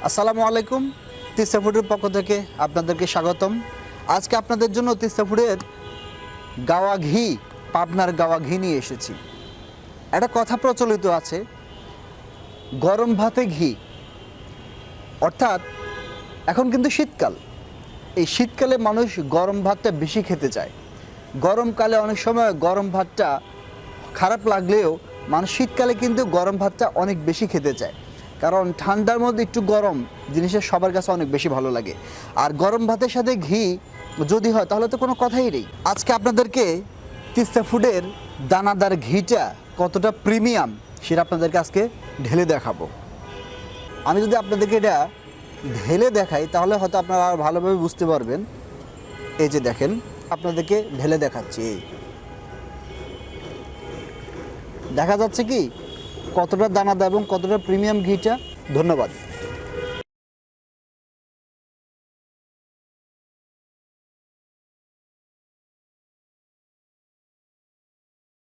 আসসালামু আলাইকুম। তিস্তা ফুডের পক্ষ থেকে আপনাদেরকে স্বাগতম। আজকে আপনাদের জন্য তিস্তা ফুডের গাওয়া ঘি, পাবনার গাওয়া ঘি নিয়ে এসেছি। একটা কথা প্রচলিত আছে, গরম ভাতে ঘি। অর্থাৎ এখন কিন্তু শীতকাল, এই শীতকালে মানুষ গরম ভাতটা বেশি খেতে চায়। গরমকালে অনেক সময় গরম ভাতটা খারাপ লাগলেও মানুষ শীতকালে কিন্তু গরম ভাতটা অনেক বেশি খেতে চায়, কারণ ঠান্ডার মধ্যে একটু গরম জিনিসের সবার কাছে অনেক বেশি ভালো লাগে। আর গরম ভাতের সাথে ঘি যদি হয় তাহলে তো কোনো কথাই নেই। আজকে আপনাদেরকে তিস্তা ফুডের দানাদার ঘিটা কতটা প্রিমিয়াম সেটা আপনাদেরকে আজকে ঢেলে দেখাবো। আমি যদি আপনাদেরকে এটা ঢেলে দেখাই তাহলে হয়তো আপনারা আর ভালোভাবে বুঝতে পারবেন। এই যে দেখেন, আপনাদেরকে ঢেলে দেখাচ্ছি। দেখা যাচ্ছে কি কতটা দানাদার এবং কতটা প্রিমিয়াম ঘিটা। ধন্যবাদ।